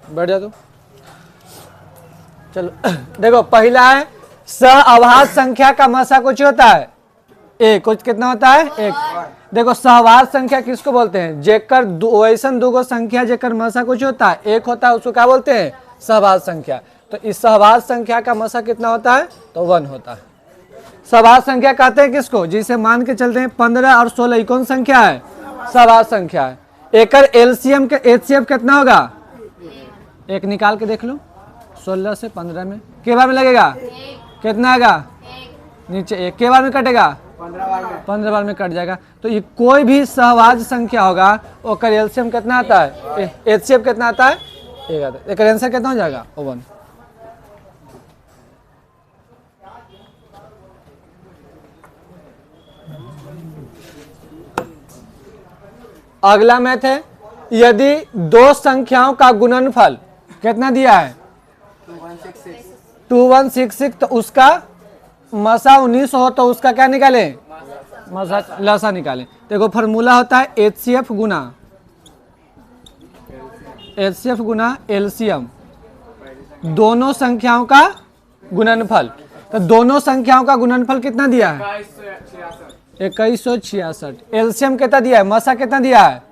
बैठ जा तू। चलो देखो, पहला है सहअभाज्य संख्या का मसा कुछ होता है एक, कुछ कितना होता है एक। देखो सहअभाज्य संख्या किसको बोलते हैं, जेकर वैसन दुगो संख्या जेकर मसा कुछ होता है एक होता है, उसको क्या बोलते हैं सहअभाज्य संख्या। तो इस सहअभाज्य संख्या का मसा कितना होता है, तो 1 होता है। सहअभाज्य संख्या कहते हैं किसको, जिसे मान के चलते हैं 15 और 16 ये कौन संख्या है, सहअभाज्य संख्या है। एकर एलसीएम के एचसीएफ कितना होगा, एक निकाल के देख लो, 16 से 15 में के बार में लगेगा कितना आएगा, नीचे एक के बार में कटेगा 15 बार में कट जाएगा। तो ये कोई भी सहअभाज्य संख्या होगा ओकर एलसीएम कितना आता है, एचसीएफ कितना आता है, एक आता है। एकर आंसर कितना हो जाएगा, 1। अगला मैथ है, यदि दो संख्याओं का गुणनफल कितना दिया है 2166, तो उसका मसा 19 हो तो उसका क्या निकाले, मसा लसा निकाले। देखो फॉर्मूला होता है एचसीएफ गुना एलसीएम, दोनों संख्याओं का गुणनफल। तो दोनों संख्याओं का गुणनफल कितना दिया है 2166, एलसीएम कितना दिया है, मसा कितना दिया है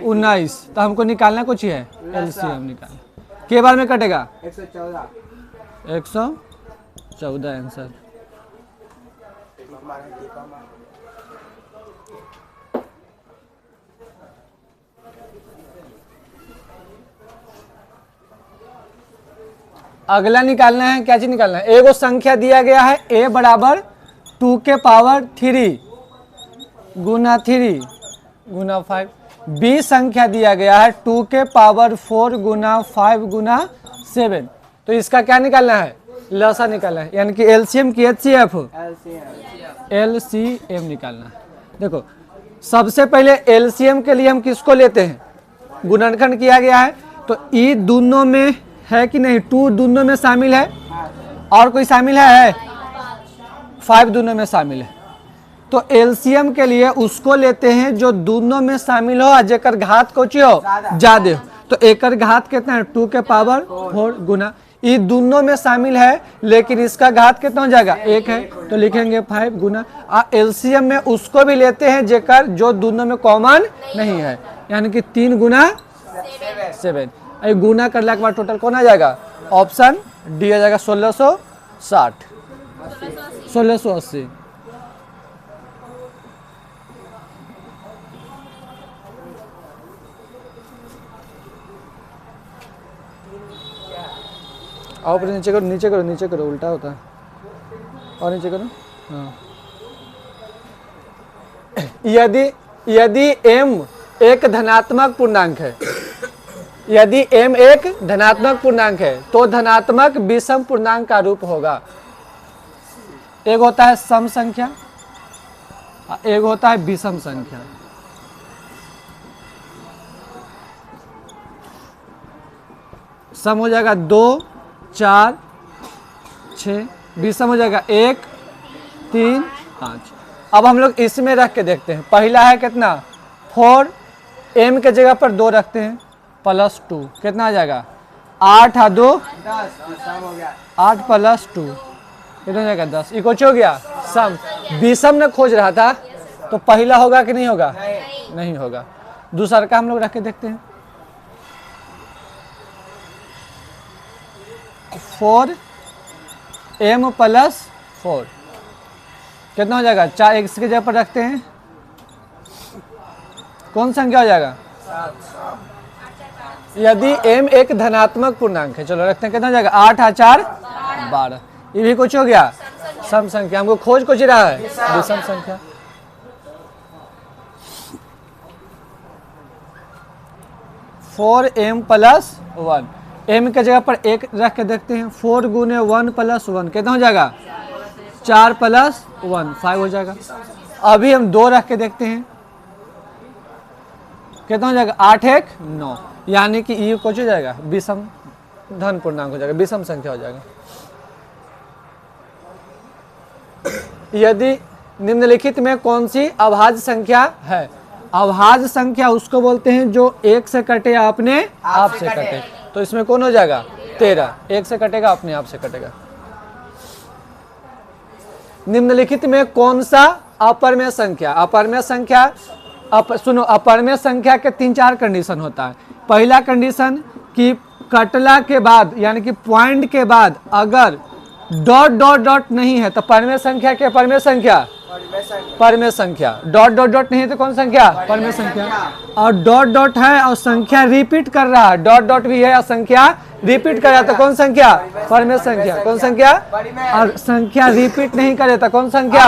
19, तो हमको निकालना कुछ ही है एलसीएम निकालना। के बार में कटेगा 114 आंसर। अगला निकालना है, क्या चीज निकालना है, एगो संख्या दिया गया है a बराबर 2 के पावर 3 गुना 3 गुना 5। बी संख्या दिया गया है 2 के पावर 4 गुना 5 गुना 7। तो इसका क्या निकालना है, लसा निकालना है, यानी कि एलसीएम की एचसीएफ, एलसीएम निकालना है। देखो सबसे पहले एलसीएम के लिए हम किसको लेते हैं, गुणनखंड किया गया है तो ई दोनों में है कि नहीं, 2 दोनों में शामिल है, और कोई शामिल है 5 दोनों में शामिल है। तो एलसीएम के लिए उसको लेते हैं जो दोनों में शामिल हो और जेकर घात कोची हो ज्यादा हो। तो एकर घात कितना है 2 के पावर 4 गुना, ये दोनों में शामिल है लेकिन इसका घात कितना हो जाएगा 1 है, तो लिखेंगे 5 गुना। एलसीएम में उसको भी लेते हैं जेकर जो दोनों में कॉमन नहीं है, यानी कि 3 गुना 7। गुना करने के बाद टोटल कौन आ जाएगा, ऑप्शन डी आ जाएगा 1660 1680। आओ पर नीचे करो, नीचे करो, नीचे करो, उल्टा होता है, और नीचे करो। हाँ, यदि m एक धनात्मक पूर्णांक है, यदि m एक धनात्मक पूर्णांक है तो धनात्मक विषम पूर्णांक का रूप होगा। एक होता है सम संख्या, एक होता है विषम संख्या। सम हो जाएगा 2 4 6, विषम हो जाएगा 1 3 5। अब हम लोग इसमें रख के देखते हैं। पहला है कितना 4, m के जगह पर 2 रखते हैं, +2 कितना आ जाएगा 8 और 2 10, 8 + 2 कितना हो जाएगा 10। ये कुछ हो गया सम। विषम ने खोज रहा था तो पहला होगा कि नहीं होगा, नहीं होगा। दूसरा का हम लोग रख के देखते हैं। 4m + 4 कितना हो जाएगा 4, x की जगह पर रखते हैं, कौन संख्या हो जाएगा, यदि m एक धनात्मक पूर्णांक है, चलो रखते हैं, कितना हो जाएगा 8 और 4 12। ये भी कुछ हो गया सम संख्या, हमको खोज कुछ रहा है विषम संख्या। फोर m + 1, m के जगह पर 1 रख के देखते हैं, 4 गुने 1 + 1 कितना हो जाएगा 4 + 1 5 हो जाएगा। अभी हम 2 रख के देखते हैं, कितना हो जाएगा 8 1 9, यानी कि ये कुछ हो जाएगा विषम धन पूर्णांक हो जाएगा, विषम संख्या हो जाएगा। यदि निम्नलिखित में कौन सी अभाज्य संख्या है, अभाज्य संख्या उसको बोलते हैं जो 1 से कटे या अपने आप से कटे। तो इसमें कौन हो जाएगा 13, 1 से कटेगा, अपने आप से कटेगा। निम्नलिखित में कौन सा अपरिमेय संख्या, अपरिमेय संख्या सुनो, अपरिमेय संख्या के 3-4 कंडीशन होता है। पहला कंडीशन कि कटला के बाद यानी कि पॉइंट के बाद अगर डॉट डॉट डॉट नहीं है तो परिमेय संख्या क्या, परिमेय संख्या, परिमेय संख्या। डॉट डॉट डॉट नहीं है तो कौन संख्या, परिमेय संख्या। और डॉट डॉट है और संख्या रिपीट कर रहा है, डॉट डॉट भी है और संख्या रिपीट कर रहा है तो कौन संख्या, परिमेय संख्या। कौन संख्या, और संख्या रिपीट नहीं करे तो कौन संख्या,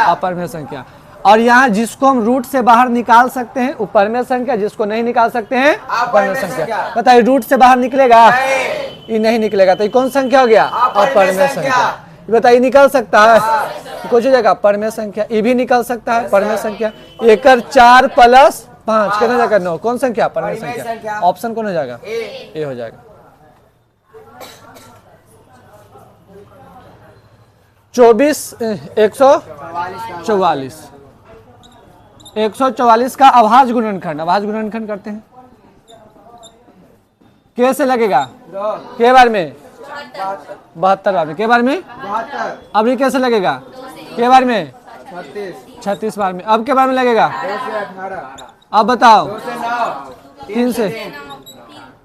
अपरिमेय संख्या। और यहाँ जिसको हम रूट से बाहर निकाल सकते हैं वो परिमेय संख्या, जिसको नहीं निकाल सकते हैं अपरिमेय संख्या। बताइए रूट से बाहर निकलेगा, ये नहीं निकलेगा तो ये कौन संख्या हो गया, अपरिमेय संख्या। बताइए निकल सकता है, कुछ हो जाएगा परिमेय संख्या। ये भी निकल सकता है परिमेय संख्या। 1 4 + 5 कितना जाएगा 9, कौन संख्या, परिमेय संख्या। ऑप्शन कौन हो जाएगा, ए हो जाएगा। 144 का अभाज्य गुणनखंड, अभाज्य गुणनखंड करते हैं। कैसे लगेगा, के बार में 72 बार में, के बार में 72। अब ये कैसे लगेगा, के बार में 36 बार में। अब के बार में लगेगा 218। अब बताओ 3 से,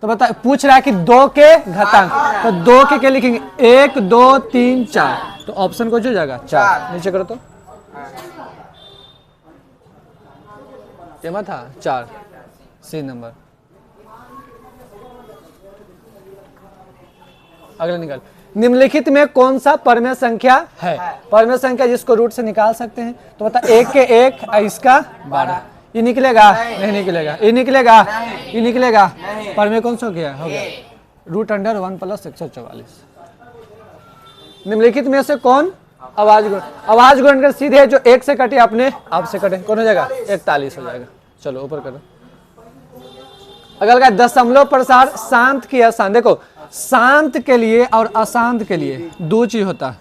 तो बता पूछ रहा है कि 2 के घातांक, तो 2 के क्या लिखेंगे, 1 2 3 4, तो ऑप्शन को जो जाएगा 4। नीचे करो तो क्या था 4, सी नंबर। अगला निकाल, निम्नलिखित में कौन सा परिमेय संख्या है, परिमेय संख्या जिसको रूट से निकाल सकते हैं। तो बता 1 के 1, इसका 12, ये निकलेगा, नहीं निकलेगा, ये निकलेगा, ये निकलेगा। परिमेय कौन सा हो गया, √1 + 144। निम्नलिखित में से कौन अभाज्य गुण, अभाज्य गुण कर सीधे जो 1 से कटे अपने आप से कटे, कौन हो जाएगा 41 हो जाएगा। चलो ऊपर करो। अगला का दशमलव प्रसार शांत की अशांत। देखो शांत के लिए और अशांत के लिए 2 चीज होता है।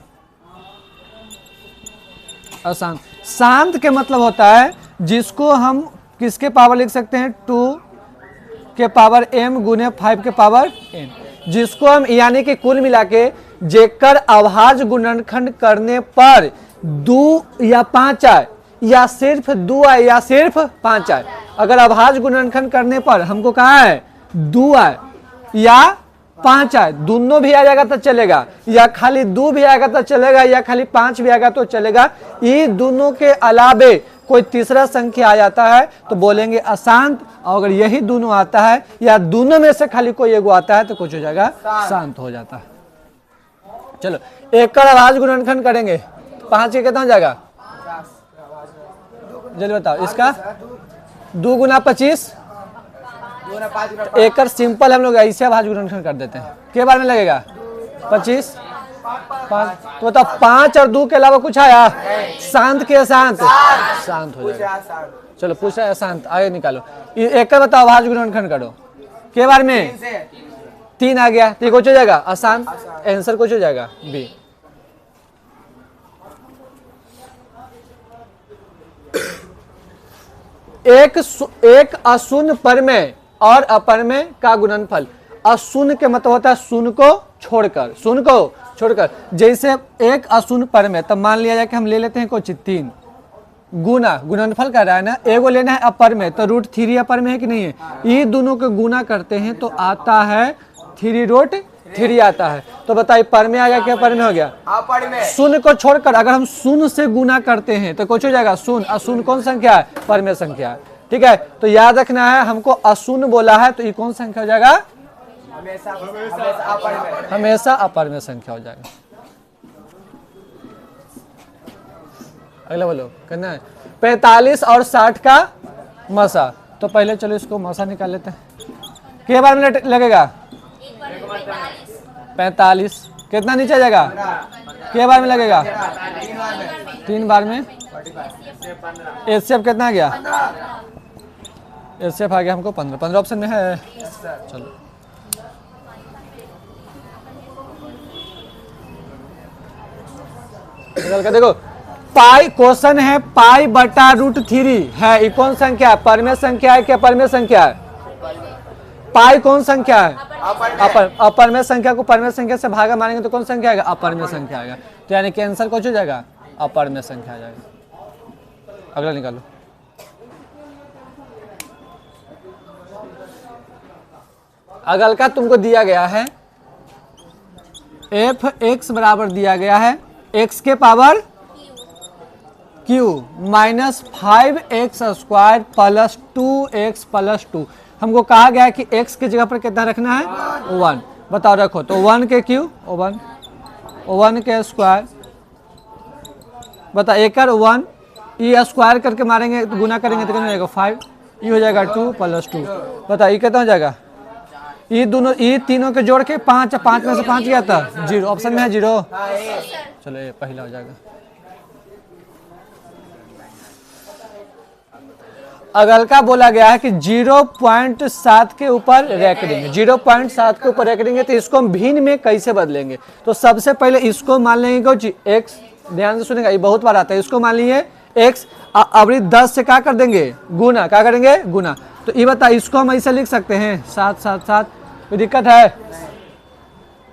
अशांत, शांत के मतलब होता है जिसको हम किसके पावर लिख सकते हैं, 2 के पावर m गुने 5 के पावर n, जिसको हम यानी कि कुल मिला के जेकर अभाज्य गुणनखंड करने पर 2 या 5 आए, या सिर्फ 2 आए या सिर्फ 5 आए। अगर अभाज्य गुणनखंड करने पर हमको कहा है 2 आए या 5 आए, दोनों भी आ जाएगा तो चलेगा, या खाली 2 भी आएगा तो चलेगा, या खाली 5 भी आएगा तो चलेगा। ये दोनों के अलावे कोई तीसरा संख्या आ जाता है तो बोलेंगे अशांत। और अगर यही दोनों आता है या दोनों में से खाली कोई एगो आता है तो कुछ हो जाएगा शांत हो जाता है। चलो 1 का अभाज्य गुणनखंड करेंगे, 5 के कितना हो जाएगा, जल्दी बताओ। इसका 2 गुना 25, 1 सिंपल हम लोग ऐसे अभाज्य गुणनखंड कर देते हैं। के बार में लगेगा 25, 5, तो बताओ 5 और 2 के अलावा कुछ आया, शांत के अशांत, शांत हो जाएगा। चलो पूछा है अशांत, आगे निकालो। 1 का बताओ अभाज्य गुणनखंड करो, के बार में 3 आ गया, तो कुछ हो जाएगा अशांत, आंसर कुछ हो जाएगा बी। एक अशून्य परिमेय और अपरिमेय का गुणनफल। अशून्य के मतलब होता है शून्य को छोड़कर, शून्य को छोड़कर। जैसे एक अशून्य परिमेय, तब मान लिया जाए कि हम ले लेते हैं कुछ 3 गुना, गुणनफल कर रहा है ना, एगो लेना है अपरिमेय, तो √3 अपरिमेय है कि नहीं है। ये दोनों को गुना करते हैं तो आता है 3√3 आता है। तो बताइए परिमेय आ गया क्या, परिमेय हो गया। शून्य को छोड़कर अगर हम शून्य से गुना करते हैं तो कुछ हो जाएगा शून्य। अशून्य कौन संख्या है, परिमेय संख्या है। ठीक है, तो याद रखना है, हमको अशून्य बोला है तो ये कौन संख्या हो जाएगा, हमेशा अपरिमेय संख्या हो जाएगा। अगला बोलो करना है 45 और 60 का मसा। तो पहले चलो इसको मसा निकाल लेते हैं। के बार में लगेगा 45, कितना नीचे जाएगा, के बार में लगेगा 3 बार में। एचसीएफ कितना आ गया, एचसीएफ आ गया हमको 15 ऑप्शन में है। चलो देखो पाई, क्वेश्चन है पाई बटा √3 है, ये कौन संख्या है, परिमेय संख्या है क्या, परिमेय संख्या है। पाई कौन संख्या है, अपर में संख्या को परमेय संख्या से भागा मारेंगे तो कौन संख्या आएगा? अपर में संख्या आएगा। तो यानी कि आंसर कुछ हो जाएगा, अपर में संख्या आ जाएगा। अगला निकालो। अगल का तुमको दिया गया है एफ एक्स बराबर दिया गया है एक्स के power Q minus 5x square plus 2x plus 2। हमको कहा गया है कि x की जगह पर कितना रखना है? 1। बताओ रखो तो 1 के क्यू 1 के स्क्वायर, बता एक 1 ये स्क्वायर करके मारेंगे तो गुना करेंगे तो कितना हो जाएगा? 5। ये हो जाएगा 2 प्लस 2। बता ये कितना हो जाएगा? ये दोनों ये तीनों के जोड़ के 5 में से 5 गया था 0। ऑप्शन में है 0। चलो ये पहला हो जाएगा। अगल का बोला गया है कि 0.7 के ऊपर रख देंगे, 0.7 के ऊपर रख देंगे तो इसको हम भिन्न में कैसे बदलेंगे? तो सबसे पहले इसको मान लेंगे कुछ x, ध्यान से सुनेगा ये बहुत बार आता है। इसको मान लिए x, अब 10 से क्या कर देंगे? गुना। क्या करेंगे? गुना। तो ये बता इसको हम ऐसे लिख सकते हैं 7 7 7, कोई दिक्कत है?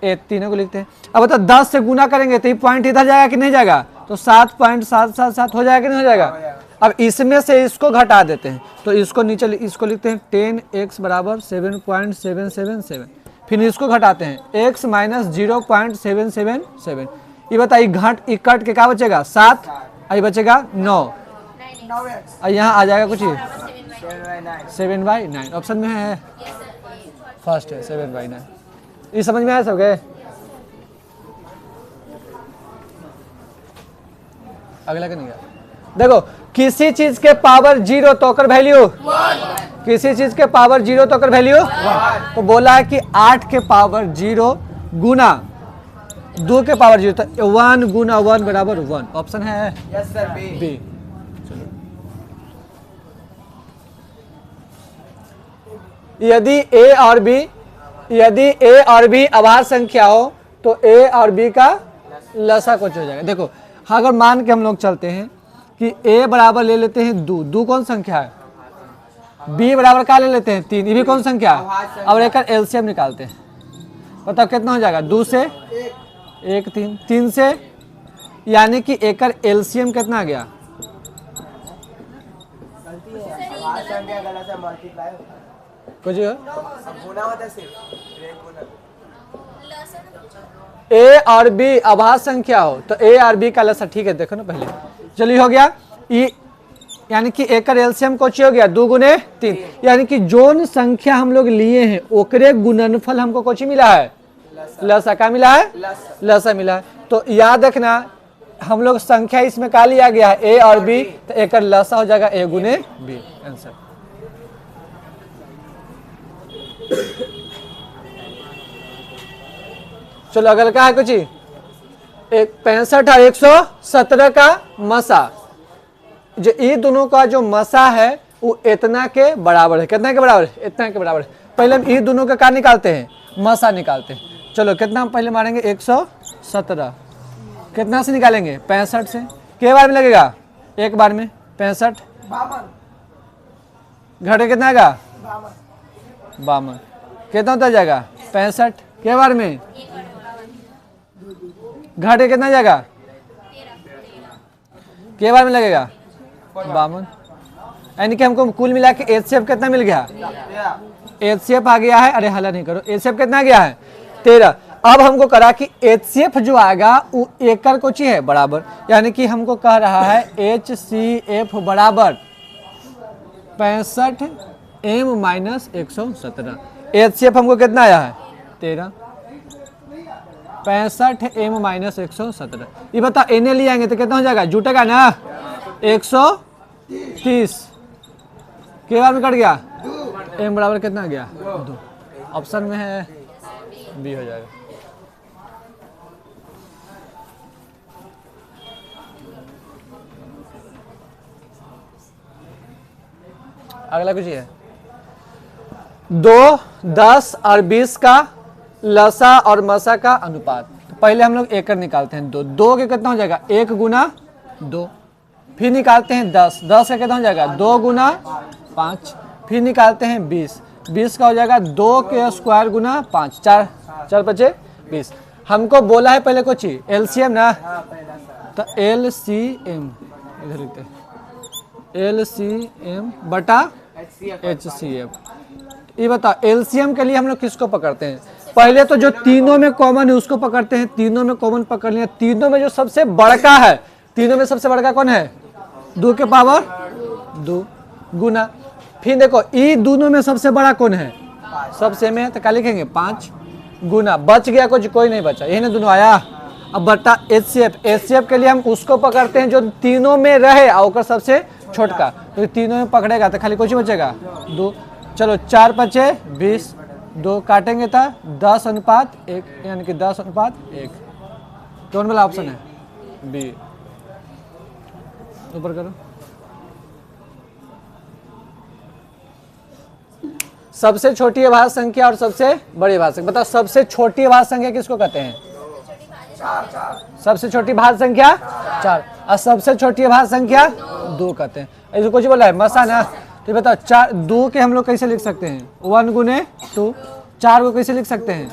ये तीनों को लिखते हैं। अब बता 10 से गुना करेंगे तो ये पॉइंट इधर जाएगा कि नहीं जाएगा? तो 7.777 हो जाएगा कि नहीं हो जाएगा? अब इसमें से इसको घटा देते हैं तो इसको नीचे इसको लिखते हैं 10x बराबर 7.777। फिर इसको घटाते हैं x माइनस 0.777। ये बताइए घट कट के क्या बचेगा? 7, ये बचेगा 9, और यहाँ आ जाएगा कुछ 7/9। ऑप्शन में है फर्स्ट है 7/9। ये समझ में आया सब गए? अगला का नहीं गया। देखो किसी चीज के पावर 0 तो कर वैल्यू 1, किसी चीज के पावर 0 तो कर वैल्यू 1। तो बोला है कि 8 के पावर 0 गुना 2 के पावर 0 तो 1 गुना 1 बराबर 1। ऑप्शन है यस सर बी। चलो यदि ए और बी अभाज्य संख्या हो तो ए और बी का लसा कुछ हो जाएगा। देखो अगर मान के हम लोग चलते हैं कि a बराबर ले लेते हैं 2 कौन संख्या है? b बराबर क्या ले लेते हैं? 3, ये भी कौन संख्या है? अब एक एलसीएम निकालते हैं, बताओ कितना हो जाएगा? 2 से 1 3 से, यानी कि एक एलसीएम कितना आ गया? कुछ ए और बी अभाज्य संख्या हो तो ए और बी का लसा, ठीक है देखो ना पहले। चलिए हो गया ये, यानी कि एक एलसीएम कोची हो गया 2 गुने 3, यानी कि जोन संख्या हम लोग लिए हैं ओकरे गुणनफल हमको कोची मिला है? लसा। क्या मिला है? लसा मिला है। तो याद रखना हम लोग संख्या इसमें क्या लिया गया है? ए और बी, तो एक लसा हो जाएगा a गुने बी। आंसर। चलो अगल का है कुछ 65 और 117 का मसा, जो ये दोनों का जो मसा है वो इतना के बराबर है। कितना के बराबर है? इतना के बराबर है। पहले हम ये दोनों का क्या निकालते हैं? मसा निकालते हैं। चलो कितना हम पहले मारेंगे? 117 कितना से निकालेंगे? 65 से। के बार में लगेगा? एक बार में 65 घटे कितना आएगा? 52 कितना होता जाएगा? 65 के बार में घाटे कितना जाएगा? के बार में लगेगा? 52। यानी कि हमको कुल मिला के एचसीएफ कितना मिल गया? एचसीएफ आ गया है, अरे हल्ला नहीं करो, एचसीएफ कितना गया है? 13। अब हमको करा कि एचसीएफ जो आएगा वो एकड़ कोची है? बराबर। यानी कि हमको कह रहा है एचसीएफ बराबर 65 m माइनस 117। एचसीएफ हमको कितना आया है? 13। 65 m माइनस 117। ये बता एन ले आएंगे तो कितना हो जाएगा? जुटेगा ना 130 के बार में कट गया? m बराबर कितना आ गया? 2। ऑप्शन में है बी हो जाएगा। अगला कुछ है 2, 10 और 20 का लसा और मसा का अनुपात। तो पहले हम लोग एकड़ निकालते हैं। 2 के कितना हो जाएगा? 1 गुना 2। फिर निकालते हैं 10 का कितना हो जाएगा? 2 गुना 5। फिर निकालते हैं 20 20 का हो जाएगा 2 के स्क्वायर गुना 5, 4 4 बचे 20। हमको बोला है पहले कुछ ही एलसीएम ना, तो एलसीएम इधर लिखते हैं, एलसीएम बटा एचसीएफ। ये बताओ एलसीएम के लिए हम लोग किसको पकड़ते हैं? पहले तो जो तीनों में कॉमन है उसको पकड़ते हैं, तीनों में कॉमन पकड़ लिया। तीनों में जो सबसे बड़का है, तीनों में सबसे बड़का कौन है? 2 के पावर 2 गुना, फिर देखो ई दोनों में सबसे बड़ा कौन है? सब सेम है, तो क्या लिखेंगे? 5 गुना, बच गया कुछ? कोई नहीं बचा, यही ना दोनों आया। अब बटा एचसीएफ, एचसीएफ के लिए हम उसको पकड़ते हैं जो तीनों में रहे और सबसे छोटका, तो तीनों में पकड़ेगा तो खाली कुछ बचेगा 2। चलो 4 बचे 20, 2 काटेंगे था 10:1, यानी कि 10:1। कौन वाला ऑप्शन है? बी। ऊपर करो। सबसे छोटी अभाज्य संख्या और सबसे बड़ी अभाज्य संख्या, बताओ सबसे छोटी अभाज्य संख्या किसको कहते हैं? सबसे छोटी भाज्य संख्या 4 और सबसे छोटी अभाज्य संख्या 2 कहते हैं। ऐसे कुछ बोला है मसा ना, तो बताओ 4 2 के हम लोग कैसे लिख सकते हैं? 1 गुने 2। 4 को कैसे लिख सकते हैं?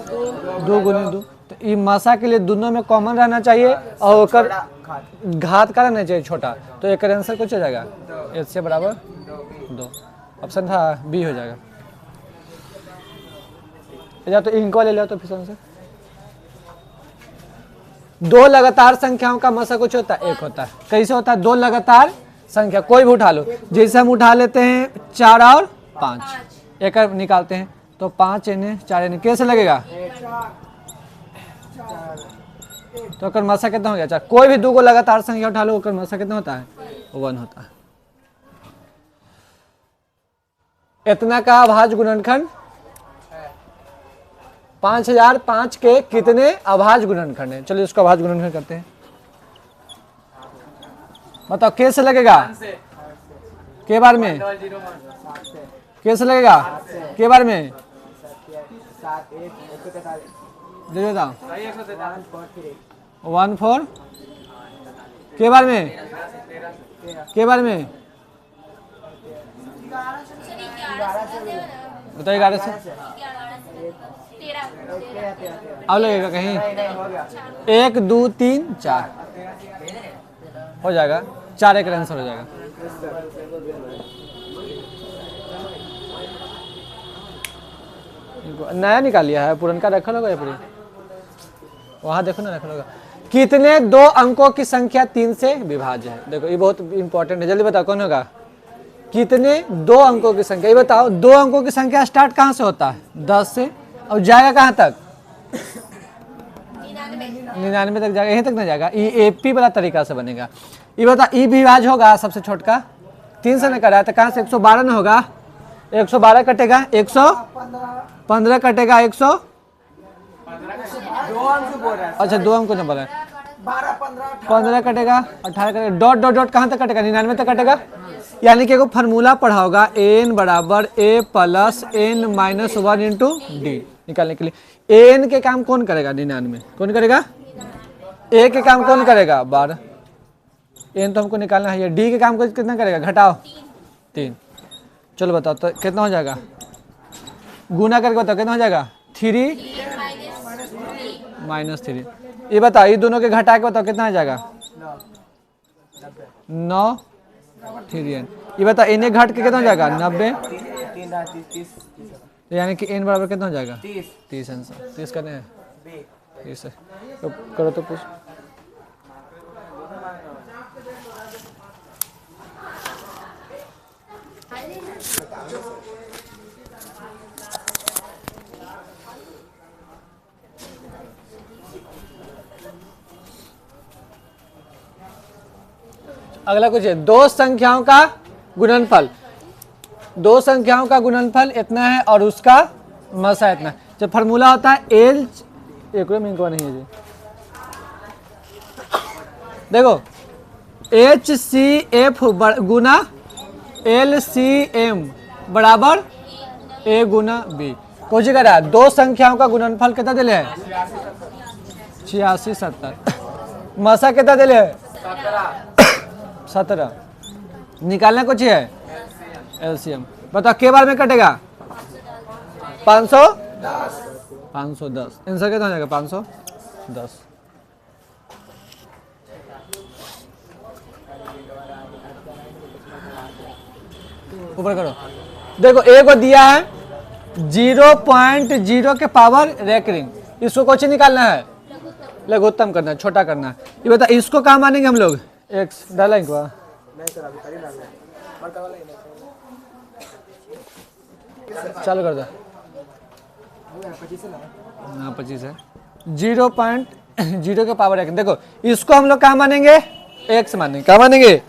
2 गुने 2। तो ये मसा के लिए दोनों में कॉमन रहना चाहिए और घात का रहना चाहिए छोटा, तो एक आंसर कुछ हो जाएगा एच से बराबर 2। ऑप्शन था बी हो जाएगा। या तो इनको ले लो तो फिर आंसर। 2 लगातार संख्याओं का मसा कुछ होता है? 1 होता है। कैसे होता है? 2 लगातार संख्या कोई भी उठा लो, जैसे हम उठा लेते हैं 4 और 5, एक निकालते हैं तो 5 इन्हें 4 इन्हें कैसे लगेगा? तो अगर मसा कितना हो गया? 4। कोई भी 2 को लगातार संख्या उठा लो, अगर मसा कितना होता है? 1 होता है। इतना का अभाज्य गुणनखंड 5005 के कितने अभाज्य गुणनखंड है? चलिए इसको अभाज्य गुणनखंड करते हैं। बताओ कैसे लगेगा? के बार में कैसे लगेगा? के बार में बताओ 1 4 के बार में, के बार में बताओ 11 से अब लगेगा कहीं? 1 2 3 4 हो जाएगा, 4 एक आंसर हो जाएगा। नया निकाल लिया है, पुरनका रखा होगा या पूरी वहां देखो ना रखा होगा। कितने 2 अंकों की संख्या 3 से विभाज्य है? देखो ये बहुत इंपॉर्टेंट है, जल्दी बताओ कौन होगा? कितने 2 अंकों की संख्या, ये बताओ 2 अंकों की संख्या स्टार्ट कहां से होता है? 10 से और जाएगा कहां तक? 99 तक जाएगा, यहीं तक ना जाएगा। ये एपी वाला तरीका से बनेगा। ये बता ई विभाज्य होगा सबसे छोटका 3 से न करा है तो कहां से 112 ना होगा? 112 कटेगा 115 कटेगा 100, अच्छा 2 अंक नंबर है 15 कटेगा 18 कटेगा, डॉट डॉट डॉट कहां तक कटेगा? 99 तक कटेगा। यानी कि एगो फार्मूला पढ़ा होगा n बराबर a plus n minus 1 into D निकालने के लिए। n के काम कौन करेगा? 99 कौन करेगा? a के काम कौन करेगा? 12। n तो हमको निकालना है, डी के काम को कितना करेगा? घटाओ 3। चलो बताओ तो कितना हो जाएगा? गुना करके बताओ कितना हो जाएगा? 3 माइनस 3। ये बताओ ये दोनों के घटा के बताओ कितना आ जाएगा? 9 3n। ये बताओ इन्हें घट के कितना हो जाएगा? 90। यानी कि n बराबर कितना हो जाएगा? 30 आंसर। 30 करने हैं 30 तो करो तो पूछ। अगला कुछ है 2 संख्याओं का गुणनफल। 2 संख्याओं का गुणनफल इतना है और उसका मसा इतना है। जब फार्मूला होता है एल एक नहीं है जी, देखो एच सी एफ गुना एल सी एम बराबर ए गुना बी। कोई कह रहा है 2 संख्याओं का गुणनफल कितना दिले है? 86 70। मसा कितना दिले है? 17। निकालना कुछ है एलसीएम। बताओ के बार में कटेगा? 510। आंसर कितना हो जाएगा? 510। ऊपर करो। देखो एक को दिया है 0.0 के पावर रेकरिंग, इसको कुछ निकालना है, लघुत्तम करना है, छोटा करना है। ये बता इसको कहाँ मानेंगे हम लोग? एक्स डालेंगे वहाँ, चालू कर दो। हाँ 25 है। 0.0 के पावर रेकरिंग। देखो इसको हम लोग कहाँ मानेंगे? एक्स मानेंगे। क्या मानेंगे?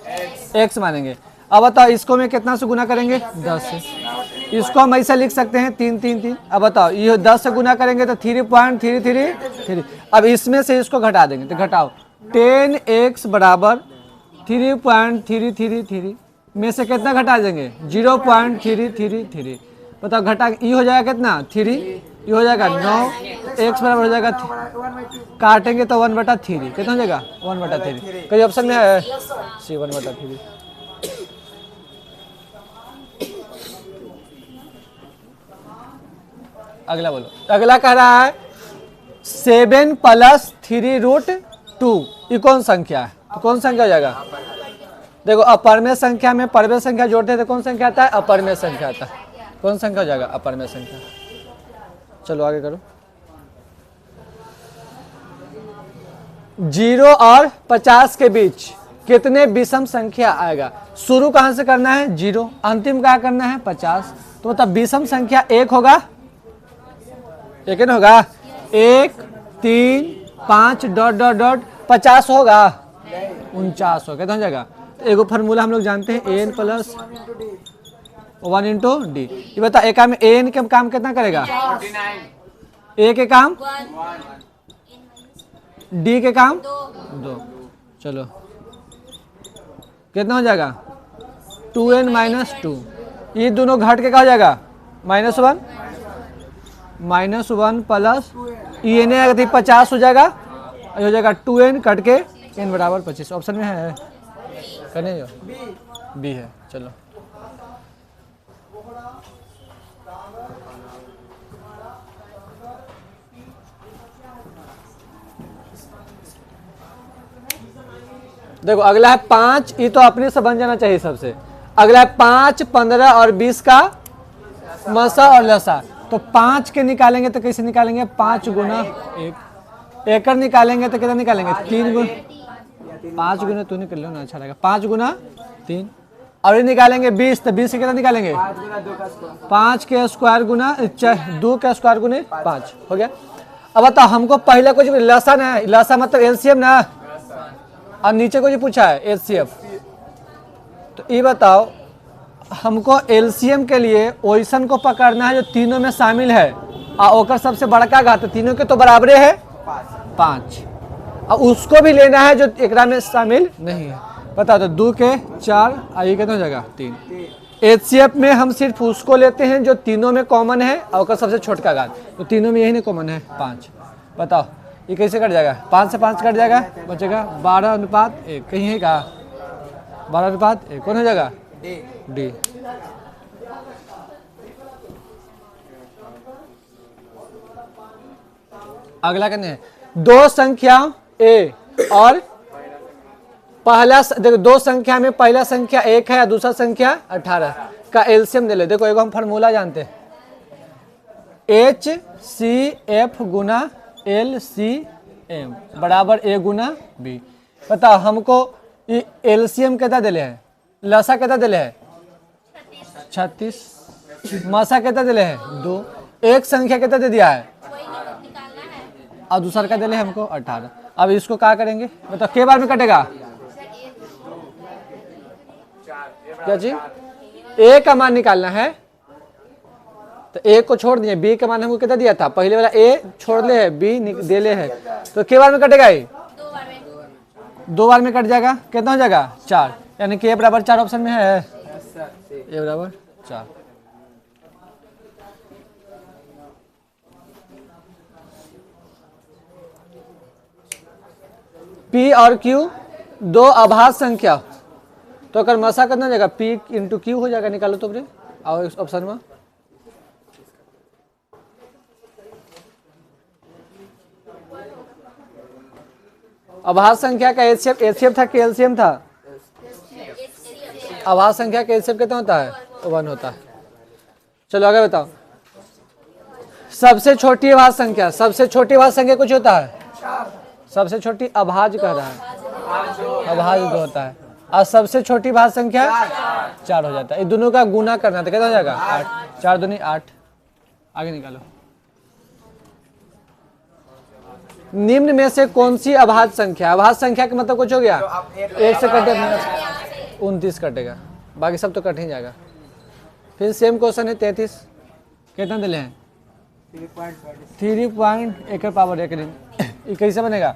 एक्स मानेंगे। अब बताओ इसको में कितना से गुना करेंगे? 10 से। इसको हम ऐसा लिख सकते हैं 3 3 3। अब बताओ ये 10 से गुना करेंगे तो 3.333। अब इसमें से इसको घटा देंगे तो घटाओ 10x बराबर 3.333 में से कितना घटा देंगे? 0.333। बताओ घटा ये हो जाएगा कितना? 3, ये हो जाएगा 9, x बराबर हो जाएगा काटेंगे तो 1/3 कितना हो जाएगा? 1/3। कोई ऑप्शन में है? सी 1/3। अगला बोलो। अगला कह रहा है 7 + 3√2। ये कौन संख्या है? तो कौन संख्या हो जाएगा? देखो अपरमेय संख्या में परमेय संख्या जोड़ते हैं तो कौन संख्या आता है? अपरमेय संख्या आता है। कौन संख्या हो जाएगा? अपरमेय संख्या। चलो आगे करो। 0 और 50 के बीच कितने विषम संख्या आएगा? शुरू कहां से करना है? 0, अंतिम क्या करना है? 50। तो मतलब विषम संख्या 1 होगा, एक न होगा? 1 3 5 ... 50 होगा? 49 होगा। कितना हो जाएगा? तो एगो फार्मूला हम लोग जानते हैं an + 1 × d। ये बता एक काम an के काम कितना करेगा? a के काम 1, d के काम 2। चलो कितना हो जाएगा? 2n - 2। ये दोनों घट के क्या हो जाएगा? -1 + ये ने अगर 50 हो जाएगा, ये हो जाएगा 2n कट के n बराबर 25। ऑप्शन में है? करने जो बी है। चलो देखो अगला है 5। ये तो अपने से बन जाना चाहिए सबसे। अगला है 5, 15 और 20 का मसा और लसा। तो 5 के निकालेंगे तो कैसे निकालेंगे? 5 गुना 1। एकड़ निकालेंगे तो कितना निकालेंगे? 3 गुना 5 गुना तू निकल लो ना, अच्छा रहेगा। 5 गुना 3। और ये निकालेंगे 20 तो 20 से कितना निकालेंगे? 5 के स्क्वायर गुना 2 के स्क्वायर गुने 5 हो गया। अब बताओ हमको पहले कुछ लसा ना, लसा मतलब एलसीएम ना, और नीचे को जो पूछा है एचसीएफ। तो ये बताओ हमको एलसीएम के लिए ओइसन को पकड़ना है जो तीनों में शामिल है और ओकर सबसे बड़का घात, तीनों के तो बराबरे है 5, और उसको भी लेना है जो एकरा में शामिल नहीं है। बता दो 2 के 4 आई कितना हो जाएगा? 3। एचसीएफ में हम सिर्फ उसको लेते हैं जो तीनों में कॉमन है और ओकर सबसे छोटका घात, तो तीनों में यही नहीं कॉमन है 5। बताओ ये कैसे कट जाएगा? 5 से 5 कट जाएगा, बचेगा 12:1। कहीं है कहा? 12:1 कौन हो जाएगा? डी। अगला कहने हैं दो संख्या ए और पहला, देखो दो संख्या में पहला संख्या 1 है और दूसरा संख्या 18 का एलसीएम ले ले। देखो एक हम फार्मूला जानते हैं, HCF गुना LCM बराबर A गुना B। बताओ हमको ये एलसीएम कितना दिले है? लसा कितना दिले है? 36। मसा कितना दिले है? 2। एक संख्या कितना दे दिया है और दूसरा का दिले हमको 18। अब इसको क्या करेंगे? बताओ के बार में कटेगा? क्या चीज? ए का मान निकालना है, तो ए को छोड़ दिए, बी का मान हमको कितना दिया था? पहले वाला ए छोड़ ले है, बी दे ले है, तो के बार में कटेगा? ये 2 बार में कट जाएगा। कितना हो जाएगा? 4। यानी कि ए बराबर 4 ऑप्शन में है। ए बराबर 4। पी और क्यू दो अभाज्य संख्या, तो अगर मसा कितना जाएगा? P × Q हो जाएगा। निकालो तो और ऑप्शन में अभाज्य संख्या का एचसीएफ था कि एलसीएम था? अभाज्य संख्या का एचसीएफ कितना होता है? 1 होता है। चलो आगे बताओ। सबसे छोटी अभाज्य संख्या, सबसे छोटी अभाज्य संख्या कुछ होता है? सबसे छोटी अभाज्य कह रहा है, अभाज्य 2 होता है। और सबसे छोटी भाज्य संख्या 4 हो जाता है। इन दोनों का गुना करना था, कितना हो जाएगा? 8। 4 दूनी 8। आगे निकालो। निम्न में से कौन सी अभाज्य संख्या, अभाज्य संख्या का मतलब कुछ हो गया? 1 से कटे 29 कटेगा, बाकी सब तो कट ही जाएगा। फिर सेम क्वेश्चन है 33, कितना दिले हैं? 3.1 पावर 1 ये कैसे बनेगा?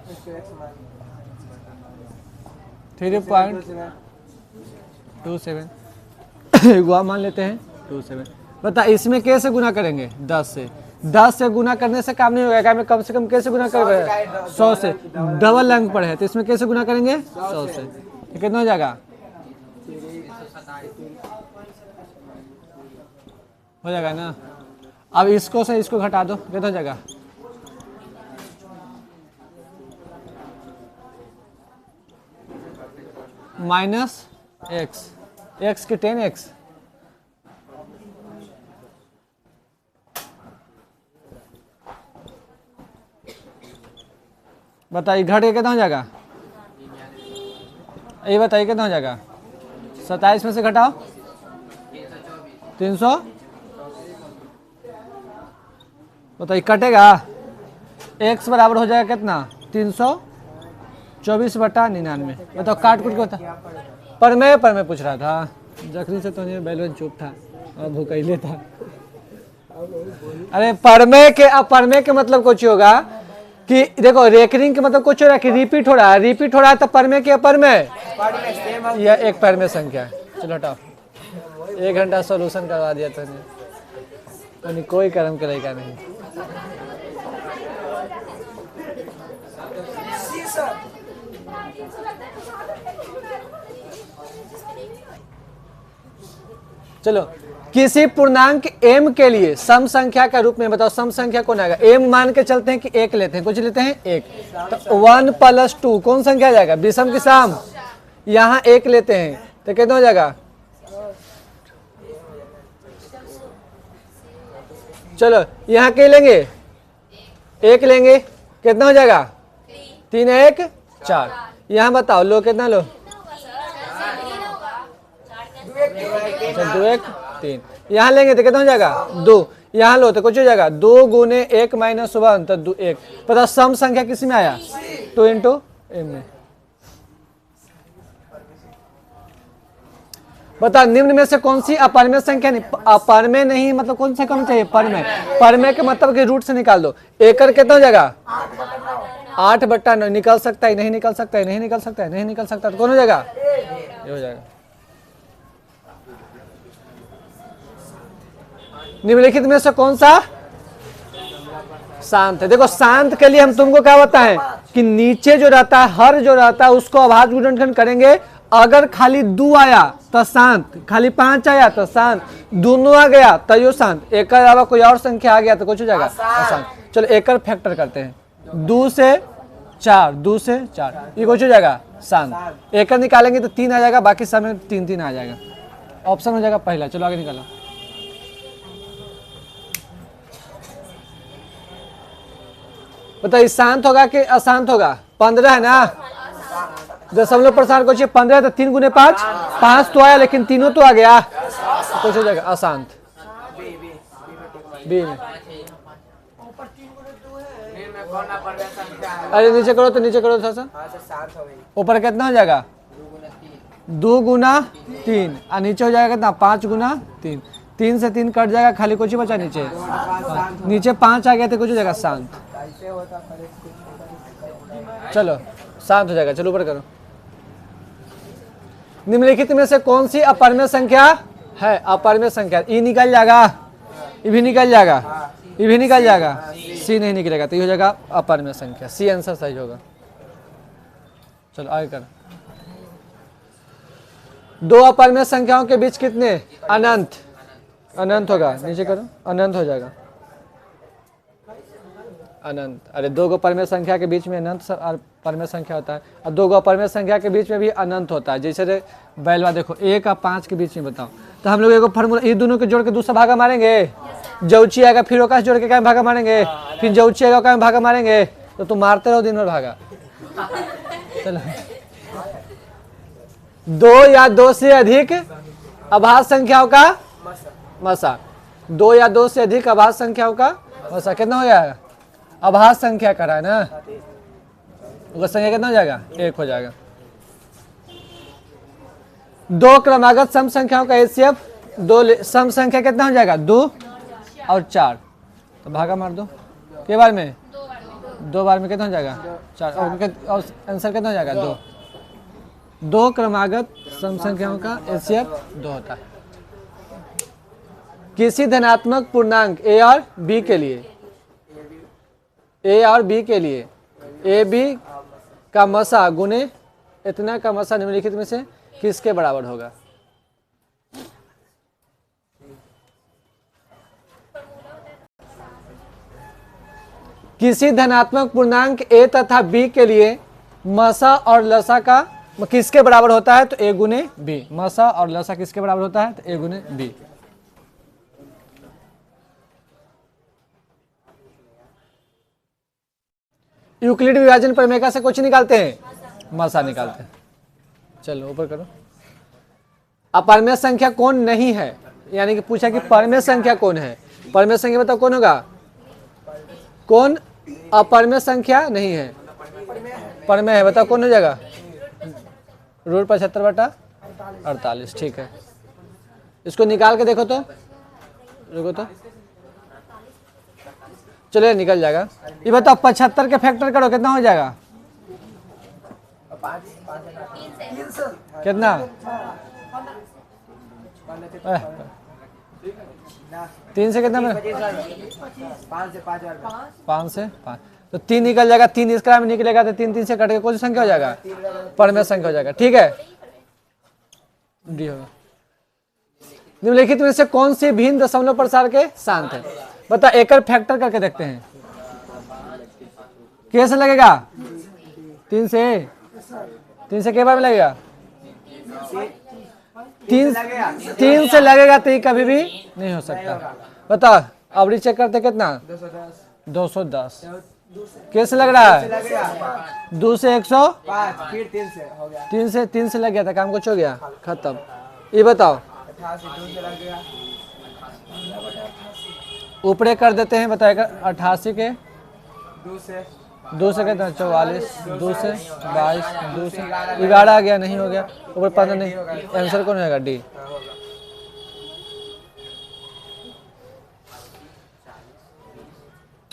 3.27 गुआ मान लेते हैं 27। बता इसमें कैसे गुना करेंगे? 10 से। 10 से गुना करने से काम नहीं होगा, क्या में कम से कम कैसे गुना कर रहे हैं? 100 से। डबल अंक पर है तो इसमें कैसे गुना करेंगे? 100 से। तो कितना हो जाएगा? हो जाएगा ना। अब इसको से इसको घटा दो, कितना हो जाएगा? -x, x के 10x। बताइए घट के कितना हो जाएगा? ये बताइए कितना हो जाएगा? 27 में से घटाओ 300। बताइए कटेगा? x बराबर हो जाएगा कितना? 324/99। बताओ काट कुट के बता। पर मैं पूछ रहा था, जखनी से तो नहीं बैलून चुप था और भूकैले था। अरे परमे के मतलब कुछ होगा कि देखो रेकरिंग के मतलब कुछ हो रहा है कि रिपीट हो रहा है, रिपीट हो रहा है तो परमे के परमे या एक परमे संख्या है। चलो हटाओ, 1 घंटा सॉल्यूशन करवा दिया था तो कोई कर्म करेगा नहीं। चलो किसी पूर्णांक m के लिए सम संख्या का रूप में बताओ, सम संख्या कौन आएगा? m मान के चलते हैं कि 1 लेते हैं, कुछ लेते हैं 1, तो 1 + 2 कौन संख्या आ जाएगा? विषम की सम। यहाँ 1 लेते हैं तो कितना हो जाएगा? चलो यहाँ के लेंगे 1 लेंगे, कितना हो जाएगा? 3 1 4। यहाँ बताओ लो कितना लो? 2 1 3। यहाँ लेंगे तो कितना हो जाएगा? 2। यहाँ लो तो कुछ हो जाएगा? 2 × 1 - 1 तो 1। पता सम संख्या किस में आया? 2 × m में। बता निम्न में से कौन सी अपरमेय संख्या नहीं? अपरमेय नहीं मतलब कौन सा होना चाहिए? परमेय। परमेय के मतलब कि रूट से निकाल दो। एकड़ कितना हो जाएगा? 8/9। निकल सकता है? नहीं निकल सकता है? नहीं निकल सकता है? नहीं निकल सकता तो कौन हो जाएगा? ये हो जाएगा। निम्नलिखित में से कौन सा शांत है? देखो शांत के लिए हम तुमको क्या बताएं कि नीचे जो रहता है हर जो रहता है उसको अभाज्य गुणनखंड करेंगे। अगर खाली 2 आया तो शांत, खाली 5 आया तो शांत, दोनों आ गया तो यो शांत, एक अलावा कोई और संख्या आ गया तो कुछ हो जाएगा अशांत। चलो एक फैक्टर करते हैं, 2 से 4, 2 से 4 ये कुछ हो जाएगा शांत। एक निकालेंगे तो 3 आ जाएगा, बाकी सब में 3 3 आ जाएगा। ऑप्शन हो जाएगा पहला। चलो आगे निकालो। बताइए शांत होगा कि अशांत होगा? 15 है ना, दशमलव प्रसार को 15 तो 3 × 5 5 तो आया लेकिन तीनों तो आ गया तो कुछ हो जाएगा अशांत। बी में अरे नीचे करो तो नीचे करो थोड़ा सा। ऊपर कितना हो जाएगा? 2 × 3 और नीचे हो जाएगा कितना? 5 × 3। 3 से 3 कट जाएगा, खाली कुछ ही बचा नीचे। नीचे 5 आ गया तो कुछ हो जाएगा शांत। चलो शांत हो जाएगा। चलो ऊपर करो। निम्नलिखित में से कौन सी अपरमेय संख्या है? अपरमेय संख्या ई निकल जाएगा, ये भी निकल जाएगा, ये भी निकल जाएगा, सी नहीं निकलेगा तो ये हो जाएगा अपरमेय संख्या। सी आंसर सही होगा। चलो आगे कर। 2 अपरमेय संख्याओं के बीच कितने? अनंत। अनंत होगा, नीचे करो, अनंत हो जाएगा। अनंत। अरे दो गो परिमेय संख्या के बीच में अनंत परिमेय संख्या होता है, और दो गो परिमेय संख्या के बीच में भी अनंत होता है। जैसे बैलवा देखो 1 और 5 के बीच में बताओ, तो हम लोग एक फार्मूला ये दोनों के जोड़ के दूसरा भागा मारेंगे, जौची आएगा फिर ओका जोड़ के क्या भागा मारेंगे, फिर जौची आएगा ओका में भागा मारेंगे, तो तुम मारते रहो दिन भर भागा। चलो 2 या 2 से अधिक अभाज्य संख्याओं का मसा, 2 या 2 से अधिक अभाज्य संख्याओं का मसा कितना हो जाएगा, अभाज्य संख्या करा है ना, उसका संख्या कितना हो जाएगा, 1 हो जाएगा। 2 क्रमागत सम संख्याओं का HCF, 2 सम संख्या कितना हो जाएगा, 2 और 4, तो भागा मार दो के बार में, 2 बार में कितना हो जाएगा, 4, और आंसर कितना हो जाएगा, 2। 2 क्रमागत सम संख्याओं का HCF 2 होता है। किसी धनात्मक पूर्णांक A और B के लिए, A और B के लिए AB का मसा गुने इतना का मसा निम्नलिखित में से किसके बराबर होगा। किसी धनात्मक पूर्णांक A तथा B के लिए मसा और लसा का किसके बराबर होता है, तो A गुने B। मसा और लसा किसके बराबर होता है, तो A गुने B। यूक्लिड विभाजन प्रमेय से कुछ निकालते हैं, मसा निकालते हैं। चलो ऊपर करो। अपरिमेय संख्या कौन नहीं है, यानी कि पूछा कि परिमेय संख्या कौन है, परिमेय संख्या बताओ कौन होगा, कौन अपरिमेय संख्या नहीं है, परिमेय है बताओ कौन हो जाएगा, √75/48। ठीक है, इसको निकाल के देखो तो, रुको तो, चलिए निकल जाएगा। ये बताओ 75 के फैक्टर करो कितना हो जाएगा, कितना, 3 से कितना, 5 से 5, तो 3 निकल जाएगा, 3 इस क्रम में निकलेगा, तो 3 से कट के कौन सी संख्या हो जाएगा, परिमेय संख्या हो जाएगा। ठीक है, डी होगा। निम्नलिखित में से कौन सी भिन्न दशमलव प्रसार के शांत है, बता एकर फैक्टर करके देखते हैं, कैसे लगेगा, 3 से के बार में लगेगा, 3 से लगेगा तो ये कभी भी नहीं हो सकता। बता अवरी चेक करते कितना, 210। कैसे लग रहा है, 2 से 105, फिर 3 से लग गया था, काम कुछ हो गया, खत्म। ये बताओ ऊपरे कर देते हैं, बताएगा 88 के 2 से कितना, 44, 2 से 22, 2 से 11 आ गया, नहीं हो गया, ऊपर 15 नहीं, आंसर कौन होगा, डी।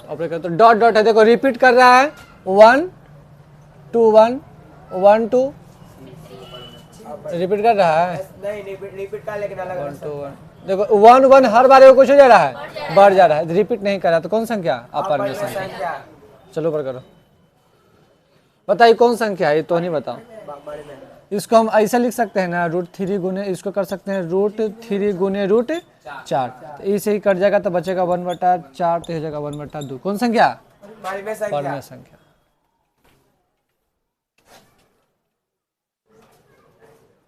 ऊपरे कर तो डॉट डॉट है, देखो रिपीट कर रहा है, 1 2 1 1 2 रिपीट कर रहा है, नहीं रिपीट कर लेकिन अलग 1 2 1, देखो 1 1 हर बार कुछ हो जा रहा है, बढ़ जा रहा है, रिपीट नहीं कर रहा, तो कौन संख्या, अपरिमेय संख्या। चलो ऊपर करो, बताइए कौन संख्या है, ये तो नहीं बताओ। इसको हम ऐसा लिख सकते हैं ना, √3 गुने, इसको कर सकते हैं √3 गुने √4, तो इसे ही कट जाएगा, तो बचेगा 1/4, तो हो जाएगा 1/2। कौन संख्या, परिमेय संख्या।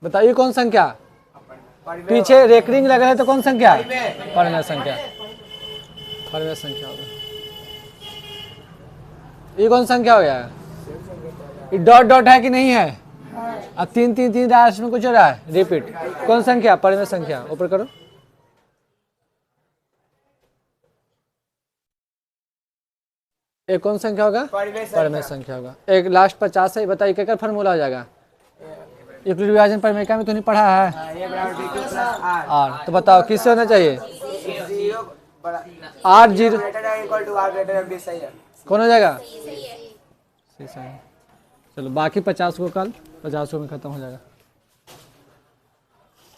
बताइए कौन संख्या, पीछे रेकरिंग लगा है तो कौन संख्या, परिमेय संख्या, परिमेय संख्या होगा। ये कौन संख्या हो गया, ये डॉट डॉट है कि नहीं है, अब 3 3 3 राशि में कुछ हो रहा है, रिपीट, कौन संख्या, परिमेय संख्या। ऊपर करो, एक कौन संख्या होगा, परिमेय संख्या होगा। एक लास्ट 50 है, बताइए क्या फॉर्मूला हो जाएगा, यूक्लिड विभाजन प्रमेय में तो नहीं पढ़ा है, आर, तो बताओ किससे होना चाहिए, R 0 कौन हो जाएगा, सी सही। चलो बाकी 50 को कल 50 में खत्म हो जाएगा।